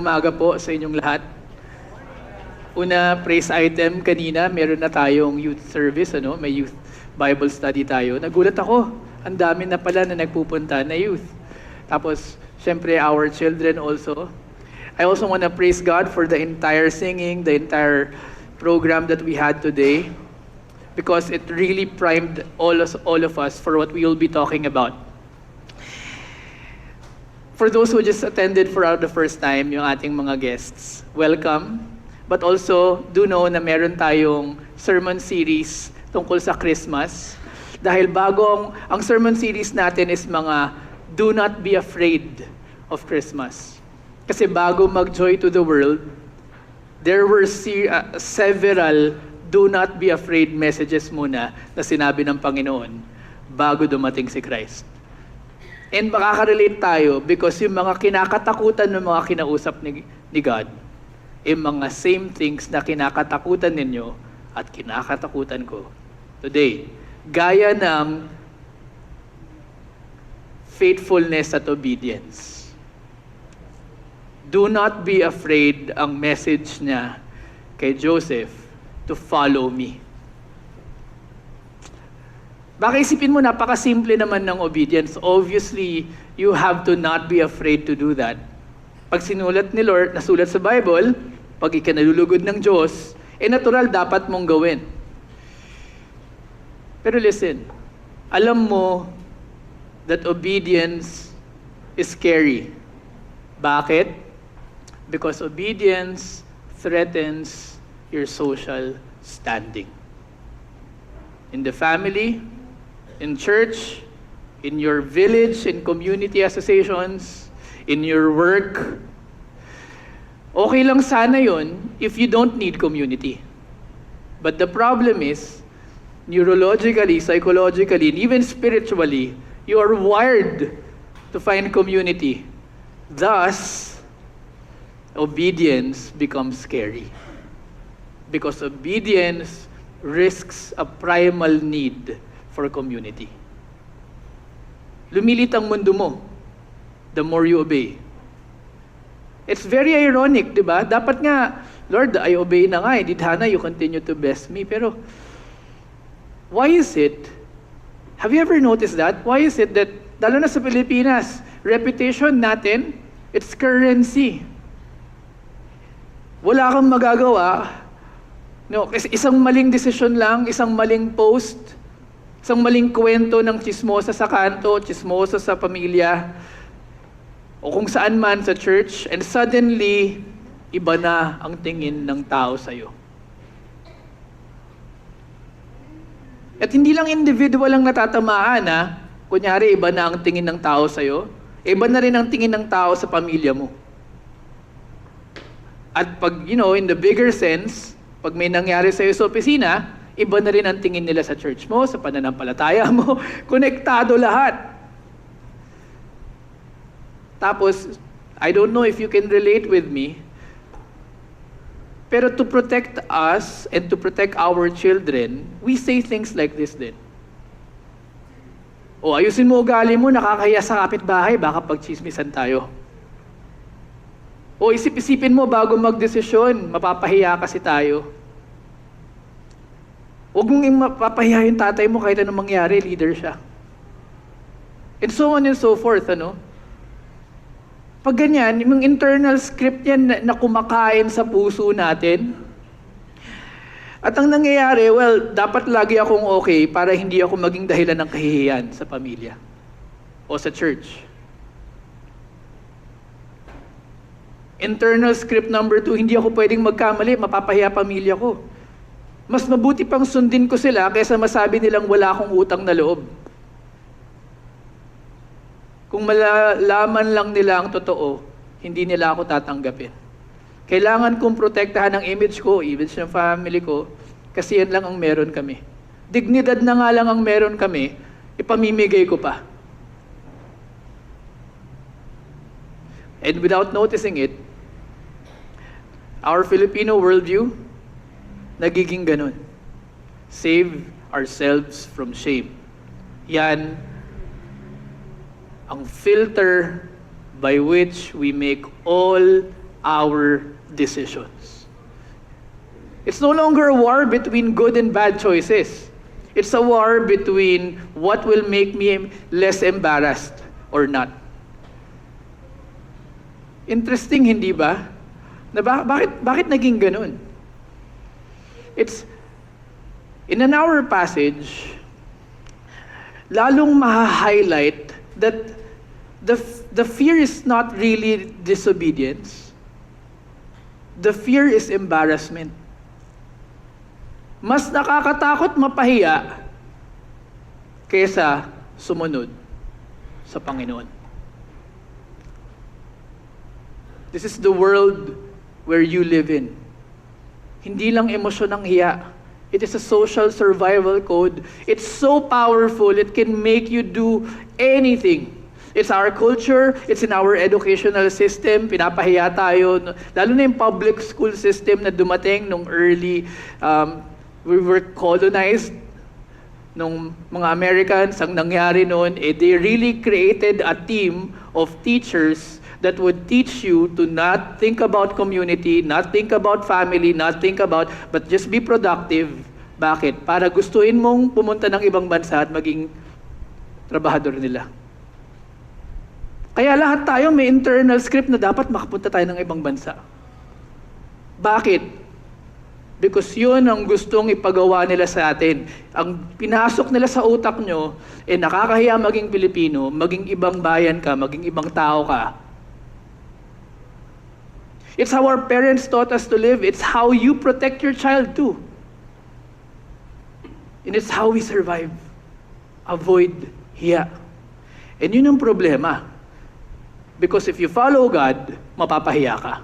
umaga po sa inyong lahat. Una, praise item kanina, meron na tayong youth service, may youth Bible study tayo. Nagulat ako, ang dami na pala na nagpupunta na youth. Tapos, syempre, our children also. I also want to praise God for the entire singing, the entire program that we had today, because it really primed all of us for what we will be talking about. For those who just attended for the first time, yung ating mga guests, welcome. But also, do know na meron tayong sermon series tungkol sa Christmas. Dahil ang sermon series natin is mga do not be afraid of Christmas. Kasi bago mag-joy to the world, there were several do not be afraid messages muna na sinabi ng Panginoon bago dumating si Christ. And makaka-relate tayo because yung mga kinakatakutan ng mga kinausap ni God, yung mga same things na kinakatakutan ninyo at kinakatakutan ko today. Gaya ng faithfulness at obedience. Do not be afraid ang message niya kay Joseph to follow me. Baka isipin mo, napakasimple naman ng obedience. Obviously, you have to not be afraid to do that. Pag sinulat ni Lord, nasulat sa Bible, pag ikanalulugod ng Diyos, natural dapat mong gawin. Pero listen, alam mo that obedience is scary. Bakit? Because obedience threatens your social standing. In the family, in church, in your village, in community associations, in your work. Okay lang sana yun if you don't need community. But the problem is, neurologically, psychologically, and even spiritually, you are wired to find community. Thus, obedience becomes scary. Because obedience risks a primal need for community. Lumilit ang mundo mo, the more you obey. It's very ironic, di ba? Dapat nga, Lord, I obey na nga, Hana, you continue to bless me. Pero, why is it? Have you ever noticed that? Why is it that, lalo na sa Pilipinas, reputation natin, it's currency. Wala kang magagawa. No, isang maling desisyon lang, isang maling post, isang maling kwento ng chismosa sa kanto, chismosa sa pamilya, o kung saan man sa church, and suddenly, iba na ang tingin ng tao sa'yo. At hindi lang individual ang natatamaan, kunyari, iba na ang tingin ng tao sa'yo, iba na rin ang tingin ng tao sa pamilya mo. At pag, in the bigger sense, pag may nangyari sa'yo sa opisina, iba na rin ang tingin nila sa church mo, sa pananampalataya mo, konektado lahat. Tapos, I don't know if you can relate with me, pero to protect us and to protect our children, we say things like this din. O, ayusin mo ugali mo, nakakahiya sa kapitbahay, baka pagchismisan tayo. O, isip-isipin mo bago magdesisyon, mapapahiya kasi tayo. Huwag mong mapapahiya yung tatay mo kahit anong mangyari, leader siya. And so on and so forth, Pag ganyan, yung internal script yan na kumakain sa puso natin. At ang nangyayari, dapat lagi akong okay para hindi ako maging dahilan ng kahihiyan sa pamilya o sa church. Internal script number 2, hindi ako pwedeng magkamali, mapapahiya pamilya ko. Mas mabuti pang sundin ko sila kaysa masabi nilang wala akong utang na loob. Kung malalaman lang nila ang totoo, hindi nila ako tatanggapin. Kailangan kong protektahan ang image ko, image ng family ko, kasi yan lang ang meron kami. Dignidad na nga lang ang meron kami, ipamimigay ko pa. And without noticing it, our Filipino worldview, nagiging ganun. Save ourselves from shame. Yan ang filter by which we make all our decisions. It's no longer a war between good and bad choices. It's a war between what will make me less embarrassed or not. Interesting, hindi ba? Bakit naging ganun? It's, in an hour passage, lalong maha-highlight that the fear is not really disobedience. The fear is embarrassment. Mas nakakatakot mapahiya kaysa sumunod sa Panginoon. This is the world where you live in. Hindi lang emosyon ng hiya. It is a social survival code. It's so powerful, it can make you do anything. It's our culture, it's in our educational system, pinapahiya tayo. Lalo na yung public school system na dumating nung early, we were colonized nung mga Americans. Ang nangyari noon, they really created a team of teachers that would teach you to not think about community, not think about family, not think about, but just be productive. Bakit? Para gustuin mong pumunta ng ibang bansa at maging trabahador nila. Kaya lahat tayo may internal script na dapat makapunta tayo ng ibang bansa. Bakit? Because yun ang gustong ipagawa nila sa atin. Ang pinasok nila sa utak nyo, nakakahiya maging Pilipino, maging ibang bayan ka, maging ibang tao ka. It's how our parents taught us to live. It's how you protect your child too. And it's how we survive. Avoid hiya. And yun ang problema. Because if you follow God, mapapahiya ka.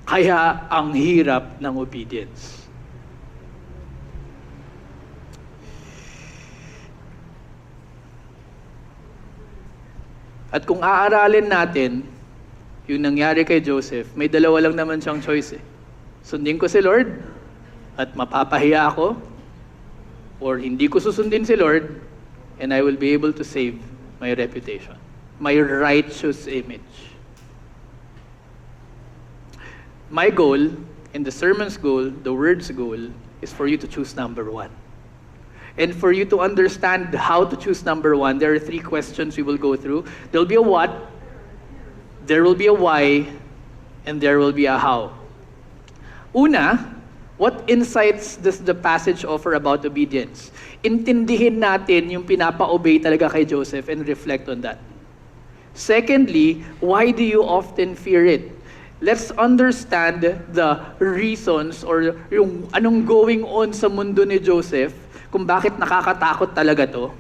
Kaya ang hirap ng obedience. At kung aaralin natin yung nangyari kay Joseph, may dalawa lang naman siyang choice eh. Sundin ko si Lord at mapapahiya ako, or hindi ko susundin si Lord and I will be able to save my reputation, my righteous image. My goal, and the sermon's goal, the word's goal, is for you to choose number one. And for you to understand how to choose number one, there are 3 questions we will go through. There will be a what, there will be a why, and there will be a how. Una, what insights does the passage offer about obedience? Intindihin natin yung pinapa-obey talaga kay Joseph and reflect on that. Secondly, why do you often fear it? Let's understand the reasons or yung anong going on sa mundo ni Joseph, kung bakit nakakatakot talaga to.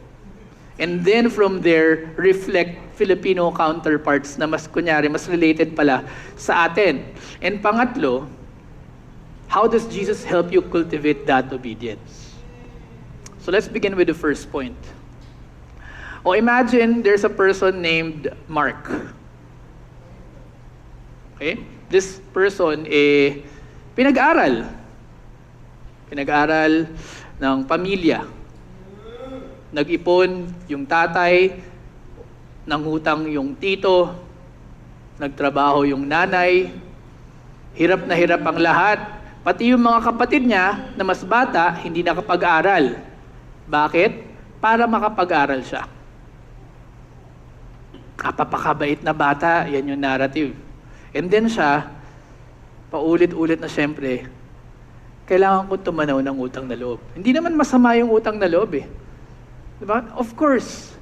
And then from there, reflect Filipino counterparts na mas kunyari, mas related pala sa atin. And pangatlo, how does Jesus help you cultivate that obedience? So let's begin with the first point. O imagine there's a person named Mark. Okay? This person, pinag-aral. Pinag-aral ng pamilya. Nag-ipon yung tatay, nangutang yung tito, nagtrabaho yung nanay, hirap na hirap ang lahat. Pati yung mga kapatid niya na mas bata, hindi nakapag-aral. Bakit? Para makapag-aral siya. Kapapakabait na bata, yan yung narrative. And then siya, paulit-ulit na siyempre, kailangan ko tumanaw ng utang na loob. Hindi naman masama yung utang na loob eh. Diba? Of course.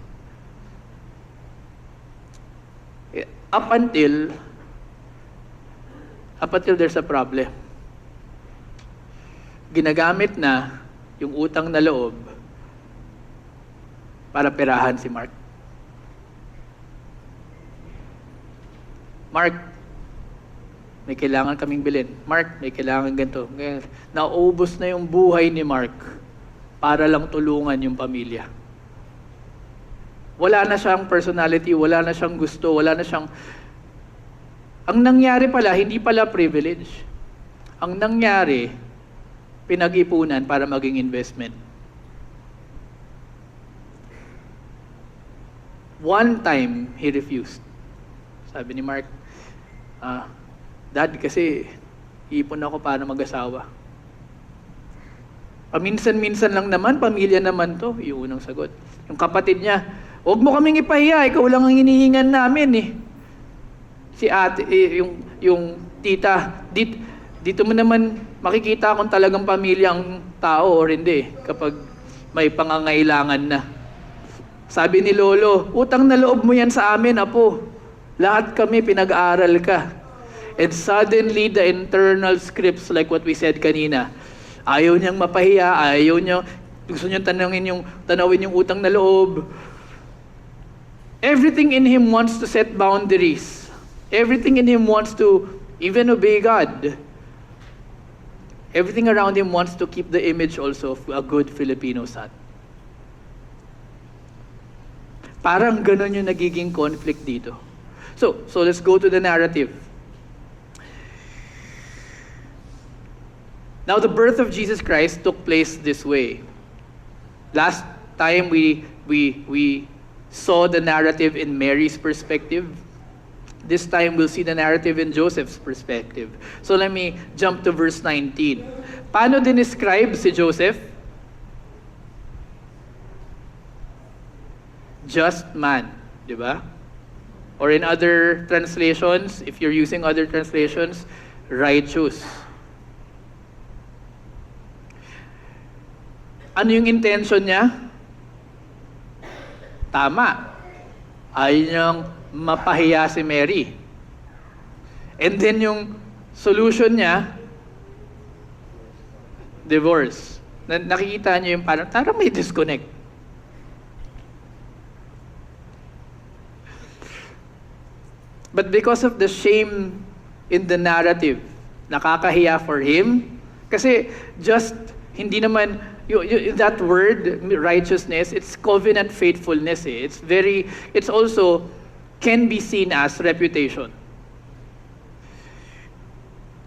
Up until there's a problem. Ginagamit na yung utang na loob para perahan si Mark. Mark, may kailangan kaming bilhin. Mark, may kailangan ganito. Naubos na yung buhay ni Mark para lang tulungan yung pamilya. Wala na siyang personality, wala na siyang gusto, wala na siyang... Ang nangyari pala, hindi pala privilege. Ang nangyari, pinag-ipunan para maging investment. One time, he refused. Sabi ni Mark, Dad, kasi ipon ako para mag-asawa. Paminsan-minsan lang naman, pamilya naman to, yung unang sagot. Yung kapatid niya, huwag mo kaming ipahiya, ikaw lang ang hinihingan namin eh. Si ate, yung tita, dito mo naman makikita kung talagang pamilya ang tao or hindi kapag may pangangailangan na. Sabi ni Lolo, utang na loob mo yan sa amin, apo. Lahat kami pinag-aaral ka. And suddenly, the internal scripts, like what we said kanina, ayaw niyang mapahiya, gusto niyang tanawin yung utang na loob. Everything in him wants to set boundaries. Everything in him wants to even obey God. Everything around him wants to keep the image also of a good Filipino son. Parang ganun yung nagiging conflict dito. So let's go to the narrative. Now, the birth of Jesus Christ took place this way. Last time we saw the narrative in Mary's perspective. This time we'll see the narrative in Joseph's perspective. So let me jump to verse 19. Paano dinescribe si Joseph? Just man, di ba? Or in other translations, if you're using other translations, righteous. Ano yung intention niya? Tama. Ayaw niyang mapahiya si Mary. And then yung solution niya, divorce. Nakikita niyo yung parang may disconnect. But because of the shame in the narrative, nakakahiya for him. Kasi just, hindi naman, that word, righteousness, it's covenant faithfulness. It's also, can be seen as reputation.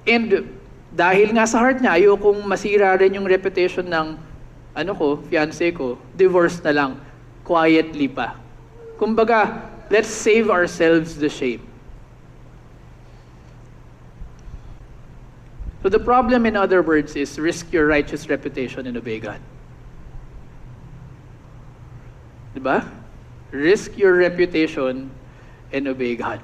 And dahil nga sa heart niya, ayokong masira rin yung reputation ng, fiancé ko, divorce na lang, quietly pa. Kumbaga, let's save ourselves the shame. So the problem, in other words, is risk your righteous reputation and obey God. Diba? Risk your reputation and obey God.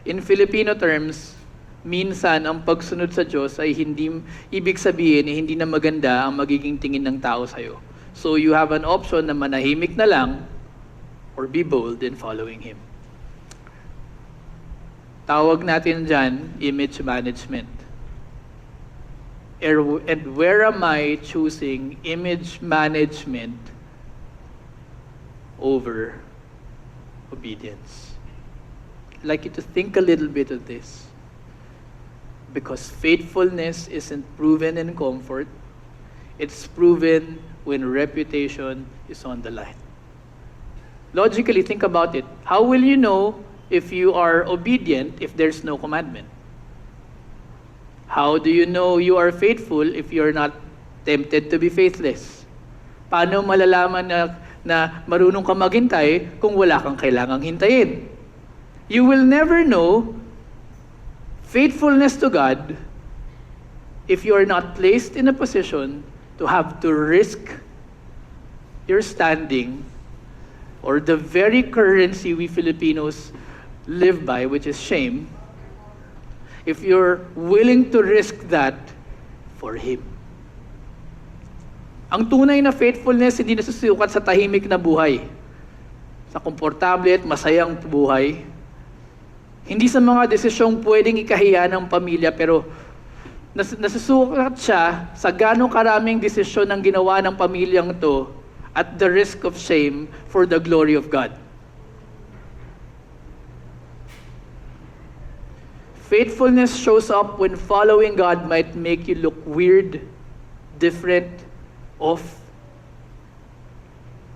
In Filipino terms, minsan ang pagsunod sa Diyos ay ibig sabihin, hindi na maganda ang magiging tingin ng tao sa'yo. So you have an option na manahimik na lang or be bold in following Him. Tawag natin dyan, image management. And where am I choosing image management over obedience? I'd like you to think a little bit of this. Because faithfulness isn't proven in comfort. It's proven when reputation is on the line. Logically, think about it. How will you know if you are obedient if there's no commandment? How do you know you are faithful if you're not tempted to be faithless? Paano malalaman na marunong ka maghintay kung wala kang kailangang hintayin? You will never know faithfulness to God if you are not placed in a position to have to risk your standing or the very currency we Filipinos live by, which is shame, if you're willing to risk that for Him. Ang tunay na faithfulness hindi nasusukat sa tahimik na buhay, sa komportable at masayang buhay, hindi sa mga desisyong pwedeng ikahiya ng pamilya, pero nasusukat siya sa ganong karaming desisyon ang ginawa ng pamilyang to at the risk of shame for the glory of God. Faithfulness shows up when following God might make you look weird, different, off.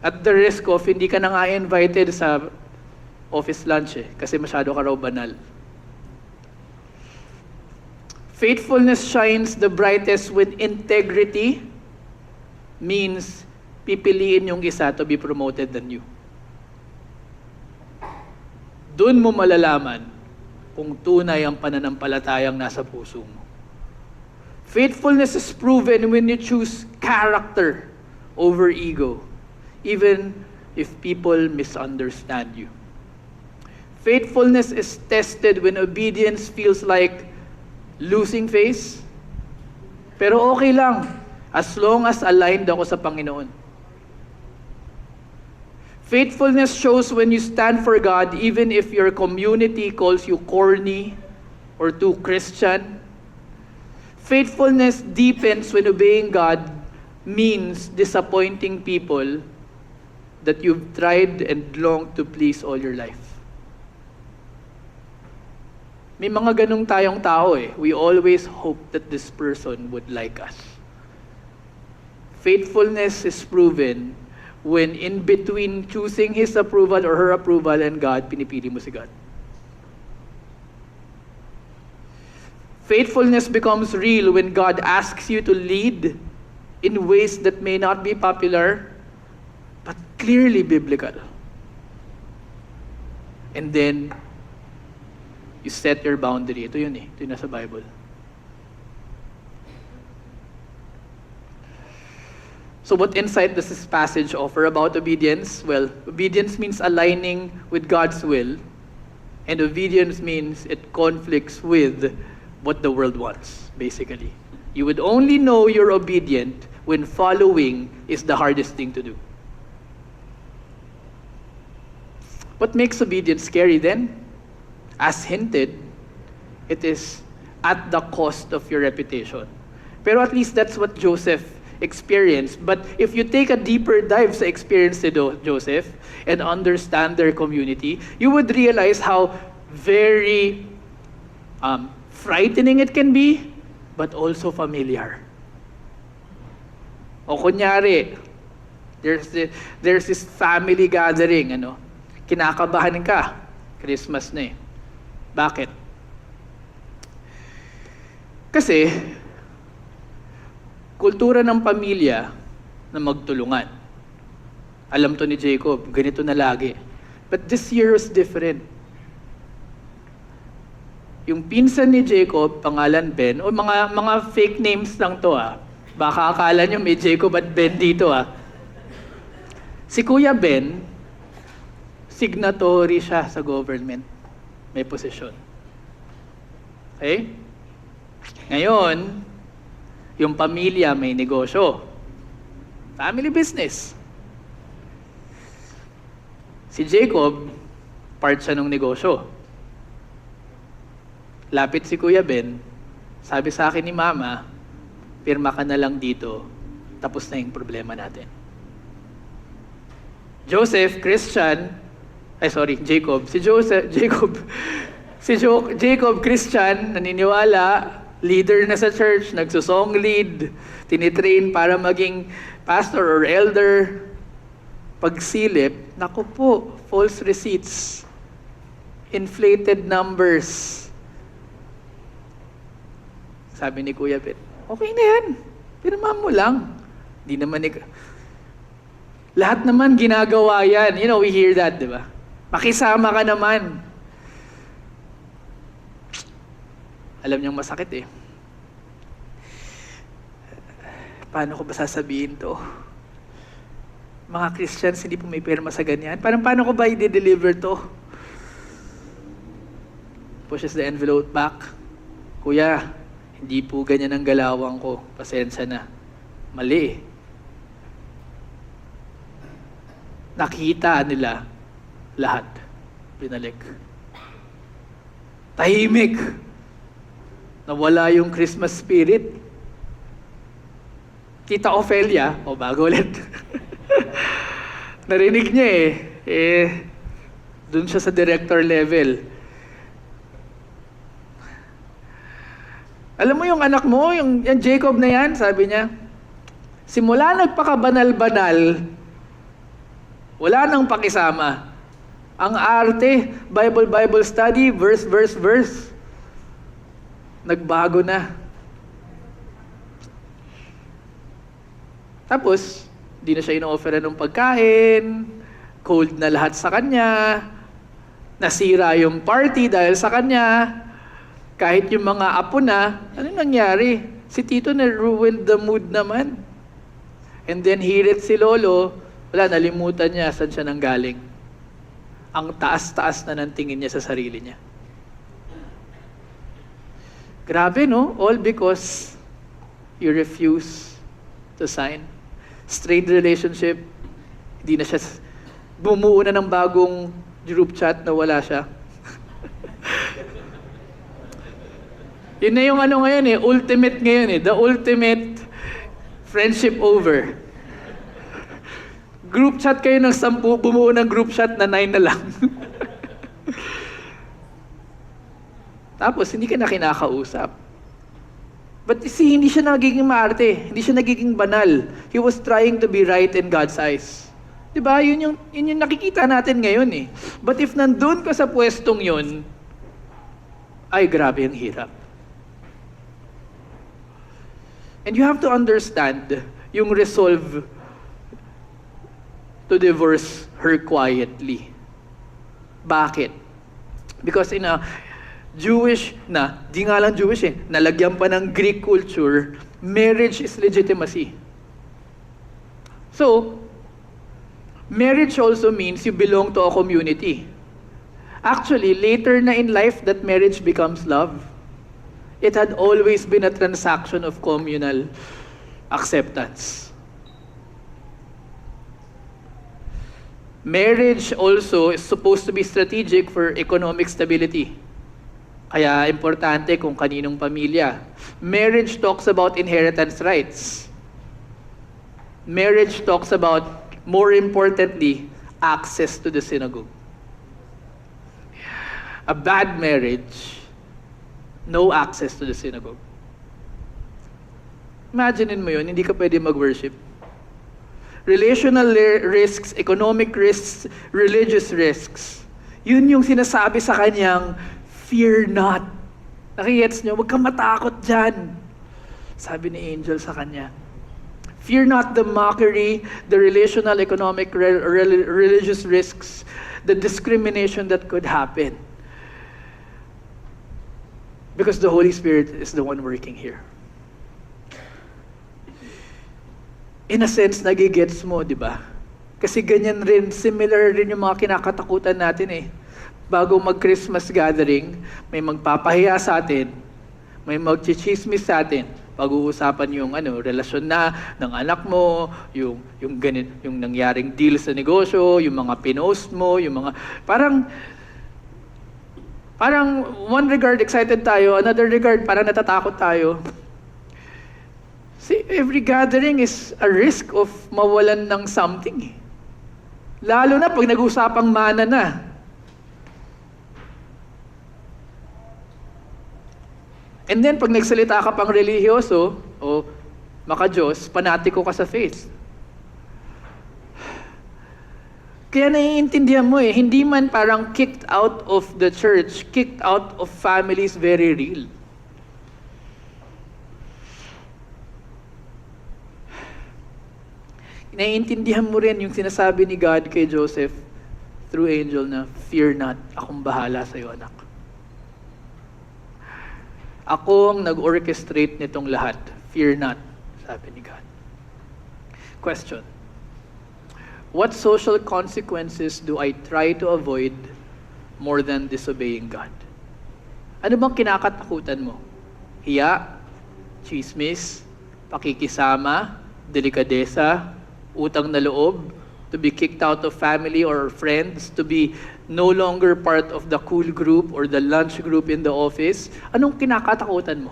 At the risk of hindi ka na nga invited sa office lunch kasi masyado ka raw banal. Faithfulness shines the brightest when integrity means pipiliin yung isa to be promoted than you. Doon mo malalaman kung tunay ang pananampalatayang nasa puso mo. Faithfulness is proven when you choose character over ego, even if people misunderstand you. Faithfulness is tested when obedience feels like losing face. Pero okay lang, as long as aligned ako sa Panginoon. Faithfulness shows when you stand for God, even if your community calls you corny or too Christian. Faithfulness deepens when obeying God means disappointing people that you've tried and longed to please all your life. May mga ganung tayong tao eh. We always hope that this person would like us. Faithfulness is proven when in between choosing His approval or her approval and God, pinipili mo si God. Faithfulness becomes real when God asks you to lead in ways that may not be popular, but clearly biblical. And then, you set your boundary. Ito yun eh. Ito yun nasa Bible. So what insight does this passage offer about obedience? Well, obedience means aligning with God's will. And obedience means it conflicts with what the world wants, basically. You would only know you're obedient when following is the hardest thing to do. What makes obedience scary then? As hinted, it is at the cost of your reputation. Pero at least that's what Joseph experienced. But if you take a deeper dive sa experience ni Joseph and understand their community, you would realize how very frightening it can be, but also familiar. O kunyari, there's this family gathering, kinakabahan ka, Christmas na eh. Bakit? Kasi, kultura ng pamilya na magtulungan. Alam to ni Jacob, ganito na lagi. But this year was different. Yung pinsan ni Jacob, pangalan Ben, o mga fake names lang to Baka akala nyo may Jacob at Ben dito Si Kuya Ben, signatory siya sa government. May posisyon. Okay? Ngayon, yung pamilya may negosyo. Family business. Si Jacob, part siya ng negosyo. Lapit si Kuya Ben, sabi sa akin ni Mama, pirma ka na lang dito, tapos na yung problema natin. Joseph, Christian, Jacob. Jacob, Christian, naniniwala, leader na sa church, nagsusong lead, tinitrain para maging pastor or elder. Pagsilip, naku po, false receipts, inflated numbers. Sabi ni Kuya Ben, okay na yan, pirma mo lang. Di naman lahat naman ginagawa yan. We hear that, di ba? Makisama ka naman. Alam niyang masakit eh. Paano ko ba sasabihin to? Mga Christians, hindi po may pirma sa ganyan. Paano ko ba i-deliver to? Pushes the envelope back. Kuya, hindi po ganyan ang galawang ko. Pasensya na. Mali. Nakita nila lahat. Binalik. Tahimik. Nawala yung Christmas spirit. Tita Ophelia, bago ulit. Narinig niya dun siya sa director level. Alam mo yung anak mo, yung Jacob na yan, sabi niya, simula nagpakabanal-banal, wala nang pakisama. Ang arte, Bible study, verse. Nagbago na. Tapos, di na siya ino-offeran ng pagkain, cold na lahat sa kanya, Nasira yung party dahil sa kanya. Kahit yung mga apo na, ano nangyari? Si Tito na ruined the mood naman. And then hirit si Lolo, wala, nalimutan niya saan siya nanggaling. Ang taas-taas na ng tingin niya sa sarili niya. Grabe, no? All because you refuse to sign. Strained relationship, hindi na siya, bumuo na ng bagong group chat na wala siya. Yun na yung ano ngayon ultimate ngayon the ultimate friendship over. Group chat kayo ng 10, bumuo ng group chat na 9 na lang. Tapos, hindi ka na kinakausap. But see, hindi siya nagiging maarte, hindi siya nagiging banal. He was trying to be right in God's eyes. Diba? Yun yung nakikita natin ngayon But if nandun ka sa pwestong yun, ay grabe ang hirap. And you have to understand yung resolve to divorce her quietly. Bakit? Because in a Jewish di nga lang Jewish nalagyan pa ng Greek culture, marriage is legitimacy. So, marriage also means you belong to a community. Actually, later na in life that marriage becomes love. It had always been a transaction of communal acceptance. Marriage also is supposed to be strategic for economic stability. Kaya importante kung kaninong pamilya. Marriage talks about inheritance rights. Marriage talks about, more importantly, access to the synagogue. A bad marriage, no access to the synagogue. Imaginein mo yun, hindi ka pwede mag-worship. Relational risks, economic risks, religious risks. Yun yung sinasabi sa kanyang, fear not. Nakigets nyo, huwag kang matakot dyan. Sabi ni Angel sa kanya. Fear not the mockery, the relational, economic, religious risks, the discrimination that could happen. Because the Holy Spirit is the one working here. In a sense, nagigets mo, di ba? Kasi ganyan rin, similar rin yung mga kinakatakutan natin Bago mag-Christmas gathering, may magpapahiya sa atin, may magchichismis sa atin, pag-uusapan yung relasyon ng anak mo, yung nangyaring deal sa negosyo, yung mga pinost mo, yung mga parang one regard excited tayo, another regard parang natatakot tayo. See, every gathering is a risk of mawalan ng something. Lalo na pag nag-usapang mana na. And then, pag nagsalita ka pang relihiyoso, o maka-Diyos, panatiko ka sa faith. Kaya naiintindihan mo hindi man parang kicked out of the church, kicked out of families, very real. Naiintindihan mo rin yung sinasabi ni God kay Joseph through angel na, fear not, akong bahala sa'yo, anak. Ako ang nag-orchestrate nitong lahat. Fear not, sabi ni God. Question. What social consequences do I try to avoid more than disobeying God? Ano bang kinakatakutan mo? Hiya, chismis, pakikisama, delikadesa, utang na loob, to be kicked out of family or friends, to be no longer part of the cool group or the lunch group in the office. Anong kinakatakutan mo?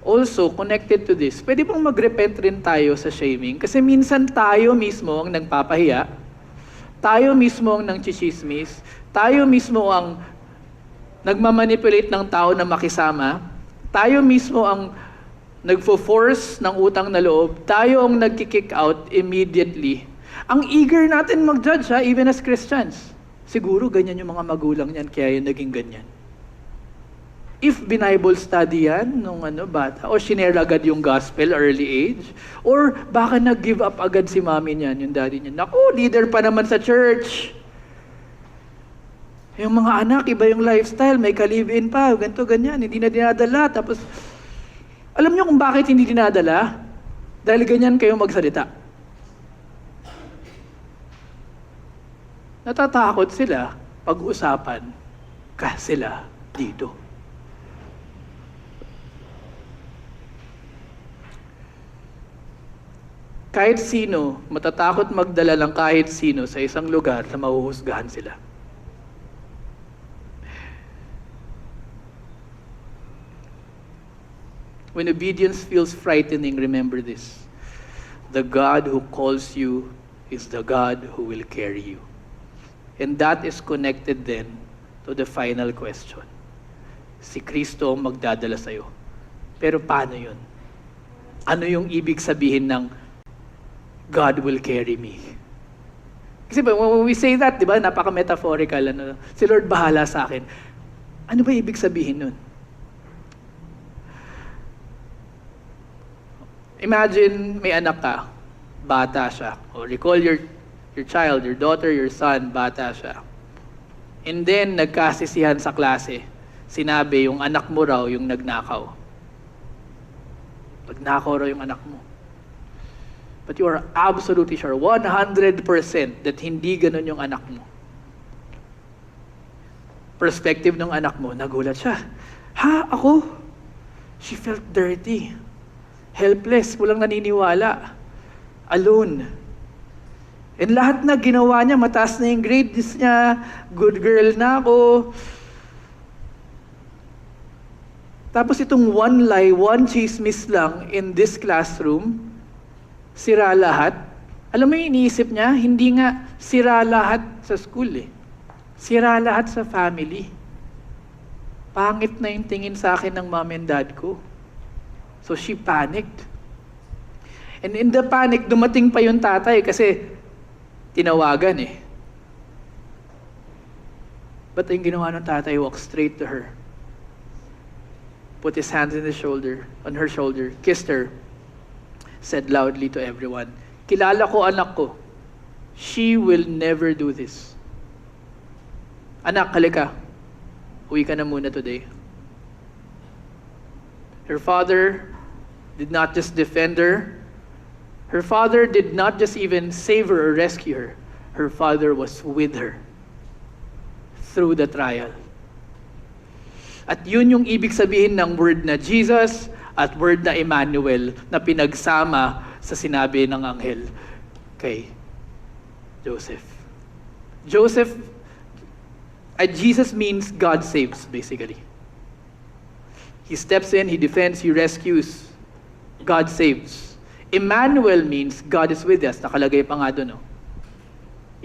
Also, connected to this, pwede bang mag-repent rin tayo sa shaming? Kasi minsan tayo mismo ang nagpapahiya, tayo mismo ang nangchichismis, tayo mismo ang nagmamanipulate ng tao na makisama, tayo mismo ang nagfo-force ng utang na loob, tayo ang nagki-kick out immediately. Ang eager natin mag-judge even as Christians. Siguro ganyan yung mga magulang niyan, kaya yung naging ganyan. If Bible study yan nung bata, o shinare agad yung gospel early age, or baka nag-give up agad si mami niyan, yung daddy niya. Naku, leader pa naman sa church. Yung mga anak, iba yung lifestyle, may ka-live-in pa, ganito, ganyan, hindi na dinadala. Tapos, alam niyo kung bakit hindi dinadala? Dahil ganyan kayo magsalita. Natatakot sila pag-usapan ka sila dito. Kahit sino, matatakot magdala ng kahit sino sa isang lugar na mahuhusgahan sila. When obedience feels frightening, remember this. The God who calls you is the God who will carry you. And that is connected then to the final question. Si Kristo ang magdadala sa'yo. Pero paano yun? Ano yung ibig sabihin ng God will carry me? Kasi when we say that, di ba, napaka-metaphorical. Si Lord bahala sa akin. Ano ba ibig sabihin nun? Imagine may anak ka, bata siya. Or recall your child, your daughter, your son, bata siya. And then, nagkasisihan sa klase. Sinabi, yung anak mo raw yung nagnakaw. Nagnakaw raw yung anak mo. But you are absolutely sure, 100% that hindi ganun yung anak mo. Perspective ng anak mo, nagulat siya. Ha? Ako? She felt dirty. Helpless, walang naniniwala. Alone. And lahat na ginawa niya, mataas na yung grades niya, good girl na ako. Tapos itong one lie, one chismis lang in this classroom, sira lahat. Alam mo yung iniisip niya, hindi nga sira lahat sa school eh. Sira lahat sa family. Pangit na yung tingin sa akin ng mom and dad ko. So she panicked. And in the panic, dumating pa yung tatay kasi tinawagan eh. But yung ginawa ng tatay, walked straight to her. Put his hands on her shoulder, kissed her, said loudly to everyone, kilala ko anak ko. She will never do this. Anak, halika. Uwi ka na muna today. Her father did not just defend her. Her father did not just even save her or rescue her. Her father was with her through the trial. At yun yung ibig sabihin ng word na Jesus at word na Emmanuel na pinagsama sa sinabi ng anghel kay Joseph. Jesus means God saves, basically. He steps in, He defends, He rescues. God saves. Emmanuel means God is with us. Nakalagay pa nga doon. No?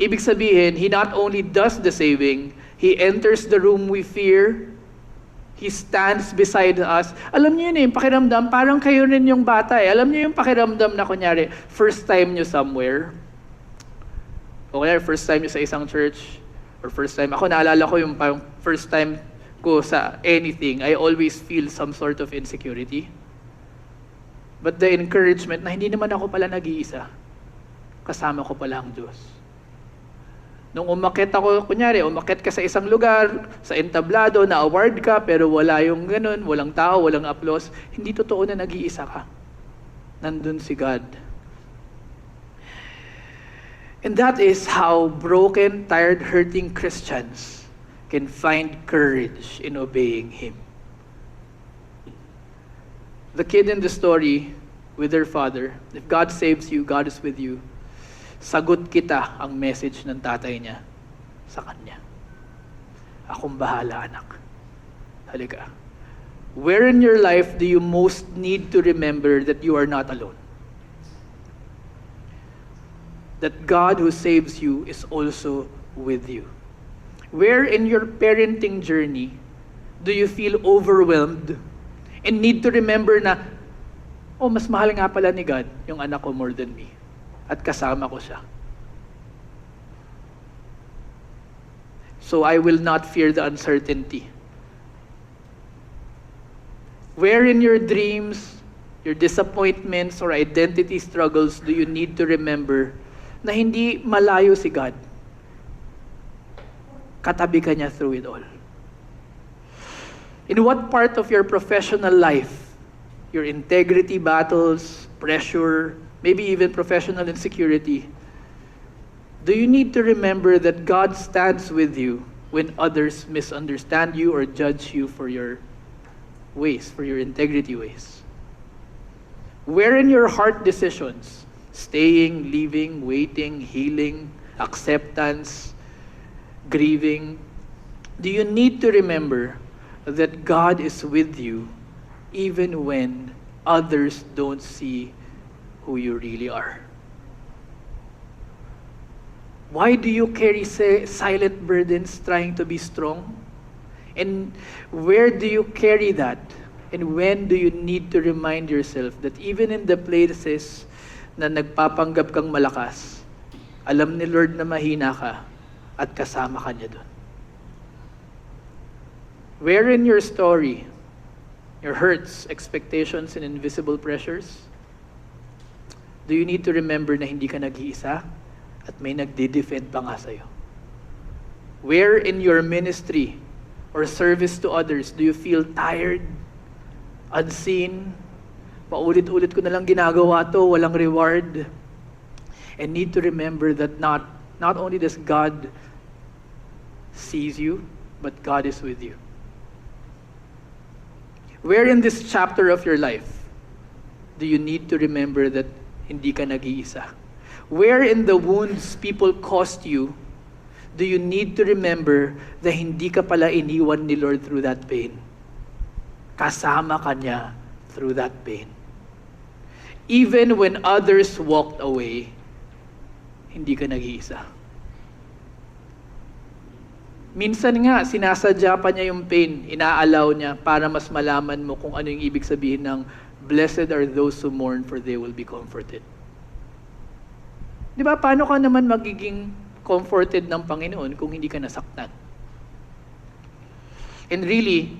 Ibig sabihin, He not only does the saving, He enters the room we fear. He stands beside us. Alam niyo yun eh, yung pakiramdam, parang kayo rin yung bata eh. Alam niyo yung pakiramdam na kunyari, first time niyo somewhere. O kunyari, first time niyo sa isang church. Or first time, ako naalala ko yung first time ko sa anything, I always feel some sort of insecurity. But the encouragement na hindi naman ako pala nag-iisa. Kasama ko pala ang Diyos. Nung umakyat ako, kunyari, umakyat ka sa isang lugar, sa entablado, na-award ka, pero wala yung ganun, walang tao, walang applause, hindi totoo na nag-iisa ka. Nandun si God. And that is how broken, tired, hurting Christians can find courage in obeying Him. The kid in the story with their father, if God saves you, God is with you, sagot kita ang message ng tatay niya sa kanya. Akong bahala, anak. Halika. Where in your life do you most need to remember that you are not alone? That God who saves you is also with you. Where in your parenting journey do you feel overwhelmed and need to remember na, oh, mas mahal nga pala ni God yung anak ko more than me. At kasama ko siya. So I will not fear the uncertainty. Where in your dreams, your disappointments, or identity struggles do you need to remember na hindi malayo si God? Katabi ka niya through it all. In what part of your professional life, your integrity battles, pressure, maybe even professional insecurity, do you need to remember that God stands with you when others misunderstand you or judge you for your ways, for your integrity ways? Where in your heart decisions, staying, leaving, waiting, healing, acceptance, grieving, do you need to remember that God is with you even when others don't see who you really are? Why do you carry silent burdens trying to be strong? And where do you carry that? And when do you need to remind yourself that even in the places na nagpapanggap kang malakas, alam ni Lord na mahina ka at kasama ka niya doon? Where in your story, your hurts, expectations, and invisible pressures, do you need to remember na hindi ka nag-iisa at may nagde-defend pa nga sa'yo? Where in your ministry or service to others do you feel tired, unseen, paulit-ulit ko na lang ginagawa to, walang reward, and need to remember that not only does God sees you, but God is with you? Where in this chapter of your life do you need to remember that hindi ka nag-iisa? Where in the wounds people caused you do you need to remember na hindi ka pala iniwan ni Lord through that pain? Kasama ka niya through that pain. Even when others walked away, hindi ka nag-iisa. Minsan nga, sinasadya pa niya yung pain, inaalaw niya para mas malaman mo kung ano yung ibig sabihin ng blessed are those who mourn for they will be comforted. Di ba, paano ka naman magiging comforted ng Panginoon kung hindi ka nasaktan? And really,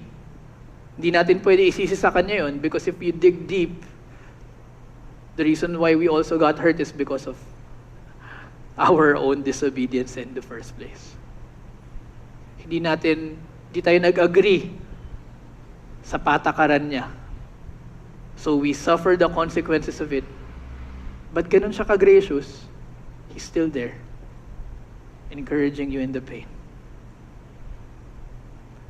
hindi natin pwede isisi sa Kanya yun because if you dig deep, the reason why we also got hurt is because of our own disobedience in the first place. Hindi tayo nag-agree sa patakaran niya. So we suffer the consequences of it. But ganun siya ka-gracious, He's still there, encouraging you in the pain.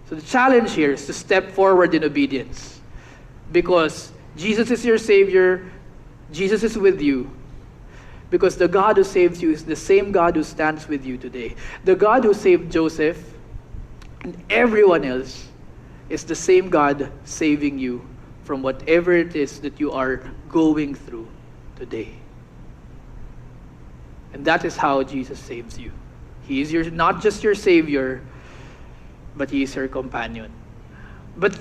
So the challenge here is to step forward in obedience. Because Jesus is your Savior, Jesus is with you. Because the God who saves you is the same God who stands with you today. The God who saved Joseph and everyone else is the same God saving you from whatever it is that you are going through today. And that is how Jesus saves you. He is not just your Savior, but He is your companion. But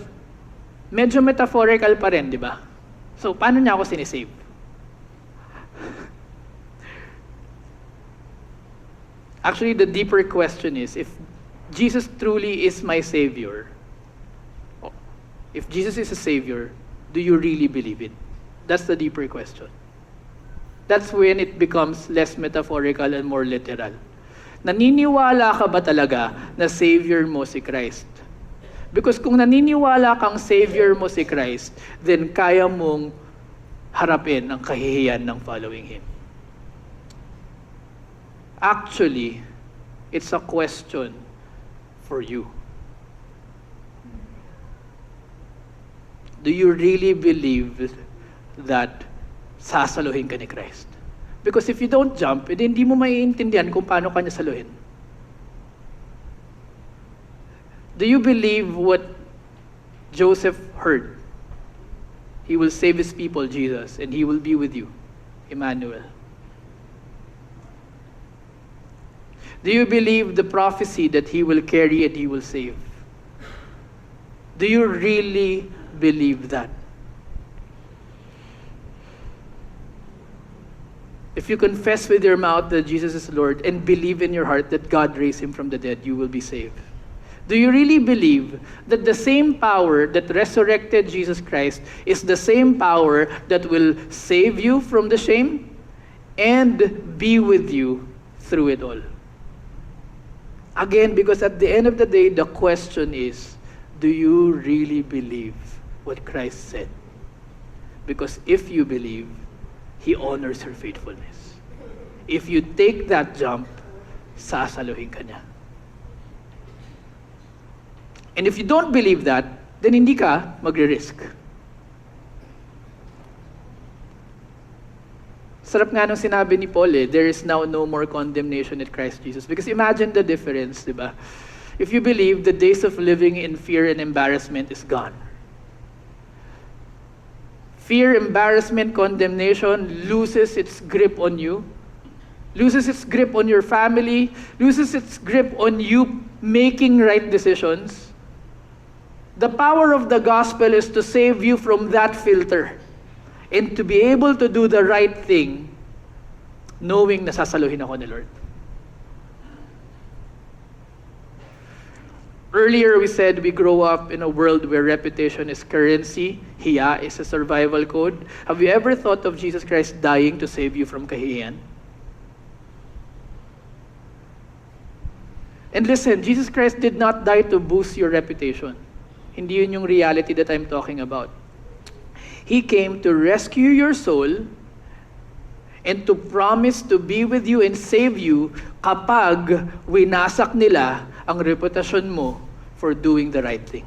medyo metaphorical pa rin, di ba? So, paano niya ako sinisave? Actually, the deeper question is, if Jesus truly is my Savior, if Jesus is a Savior, do you really believe it? That's the deeper question. That's when it becomes less metaphorical and more literal. Naniniwala ka ba talaga na Savior mo si Christ? Because kung naniniwala kang Savior mo si Christ, then kaya mong harapin ang kahihiyan ng following Him. Actually, it's a question for you. Do you really believe that sasaluhin ka ni Christ? Because if you don't jump, hindi mo maiintindihan kung paano ka niya saluhin. Do you believe what Joseph heard? He will save his people, Jesus, and He will be with you, Emmanuel. Do you believe the prophecy that He will carry and He will save? Do you really believe that? If you confess with your mouth that Jesus is Lord and believe in your heart that God raised Him from the dead, you will be saved. Do you really believe that the same power that resurrected Jesus Christ is the same power that will save you from the shame and be with you through it all? Again, because at the end of the day, the question is, do you really believe what Christ said? Because if you believe, He honors your faithfulness. If you take that jump, sasaluhin ka niya. And if you don't believe that, then hindi ka magre-risk. Sarap nga nung sinabi ni Paul there is now no more condemnation in Christ Jesus. Because imagine the difference, di ba? If you believe, the days of living in fear and embarrassment is gone. Fear, embarrassment, condemnation loses its grip on you, loses its grip on your family, loses its grip on you making right decisions. The power of the gospel is to save you from that filter and to be able to do the right thing knowing na sasaluhin ako ni Lord. Earlier we said we grow up in a world where reputation is currency, hiya is a survival code. Have you ever thought of Jesus Christ dying to save you from kahihiyan? And listen, Jesus Christ did not die to boost your reputation. Hindi yun yung reality that I'm talking about. He came to rescue your soul and to promise to be with you and save you kapag winasak nila ang reputasyon mo for doing the right thing.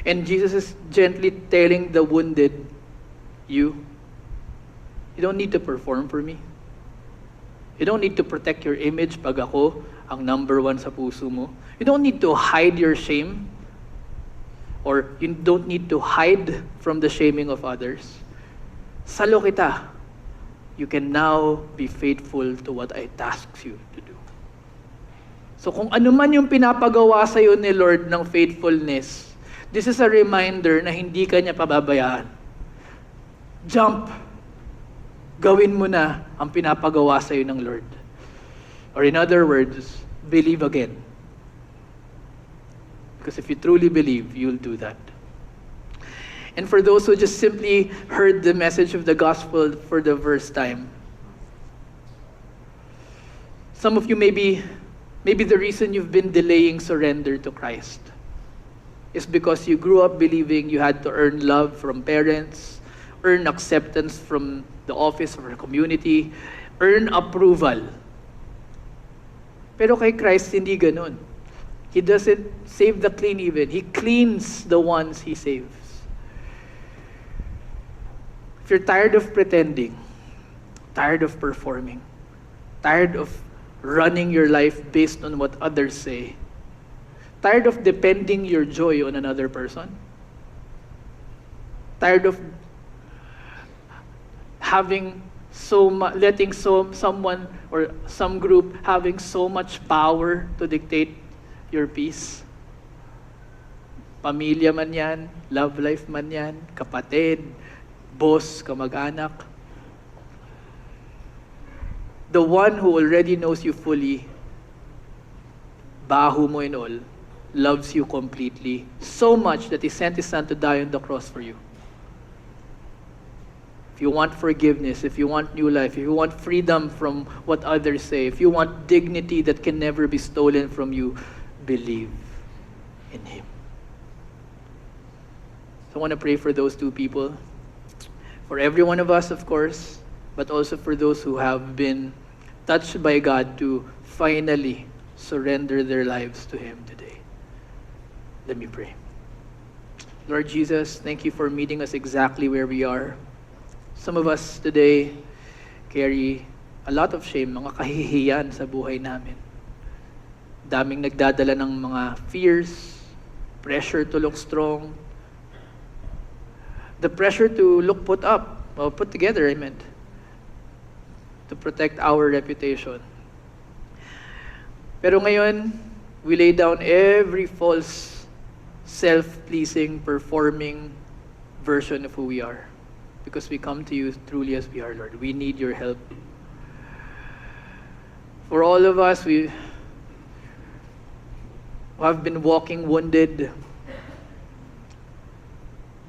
And Jesus is gently telling the wounded, you don't need to perform for me. You don't need to protect your image pag ako ang number one sa puso mo. You don't need to hide your shame, or you don't need to hide from the shaming of others. Salo kita. You can now be faithful to what I task you to do. So kung ano man yung pinapagawa sa'yo ni Lord ng faithfulness, this is a reminder na hindi ka niya pababayaan. Jump! Gawin mo na ang pinapagawa sa'yo ng Lord. Or in other words, believe again. Because if you truly believe, you'll do that. And for those who just simply heard the message of the gospel for the first time, some of you maybe the reason you've been delaying surrender to Christ is because you grew up believing you had to earn love from parents, earn acceptance from the office or the community, earn approval. Pero kay Christ, hindi ganun. He doesn't save the clean even. He cleans the ones He saves. If you're tired of pretending, tired of performing, tired of running your life based on what others say, tired of depending your joy on another person, tired of having letting someone or some group having so much power to dictate your peace. Pamilya man yan, love life man yan, kapatid, boss, kamag-anak. The one who already knows you fully, baho mo and all, loves you completely, so much that He sent His Son to die on the cross for you. If you want forgiveness, if you want new life, if you want freedom from what others say, if you want dignity that can never be stolen from you, believe in Him. So I want to pray for those two people. For every one of us, of course, but also for those who have been touched by God to finally surrender their lives to Him today. Let me pray. Lord Jesus, thank You for meeting us exactly where we are. Some of us today carry a lot of shame, mga kahihiyan sa buhay namin. Daming nagdadala ng mga fears, pressure to look strong, the pressure to look put together, I meant, to protect our reputation. Pero ngayon, we lay down every false, self-pleasing, performing version of who we are. Because we come to You truly as we are, Lord. We need Your help. For all of us, who have been walking wounded,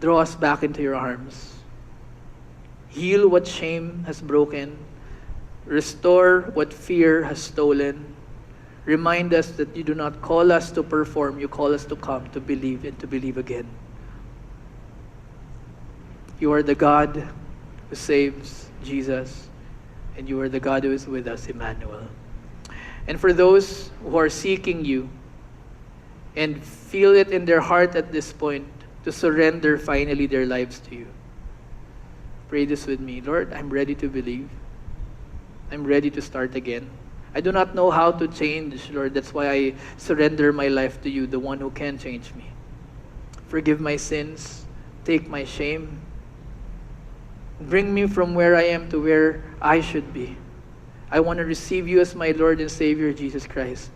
draw us back into your arms. Heal what shame has broken. Restore what fear has stolen. Remind us that you do not call us to perform, you call us to come, to believe, and to believe again. You are the God who saves, Jesus, and you are the God who is with us, Emmanuel. And for those who are seeking you and feel it in their heart at this point to surrender finally their lives to you, pray this with me. Lord, I'm ready to believe. I'm ready to start again. I do not know how to change, Lord. That's why I surrender my life to you, the one who can change me. Forgive my sins. Take my shame. Bring me from where I am to where I should be. I want to receive you as my Lord and Savior, Jesus Christ.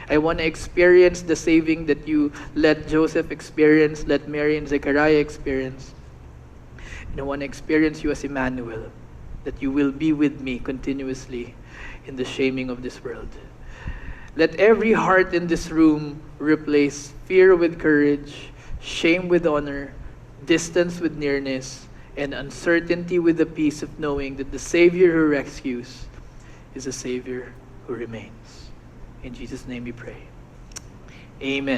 I want to experience the saving that you let Joseph experience, let Mary and Zechariah experience. And I want to experience you as Emmanuel, that you will be with me continuously in the shaming of this world. Let every heart in this room replace fear with courage, shame with honor, distance with nearness, and uncertainty with the peace of knowing that the Savior who rescues is a Savior who remains. In Jesus' name we pray. Amen.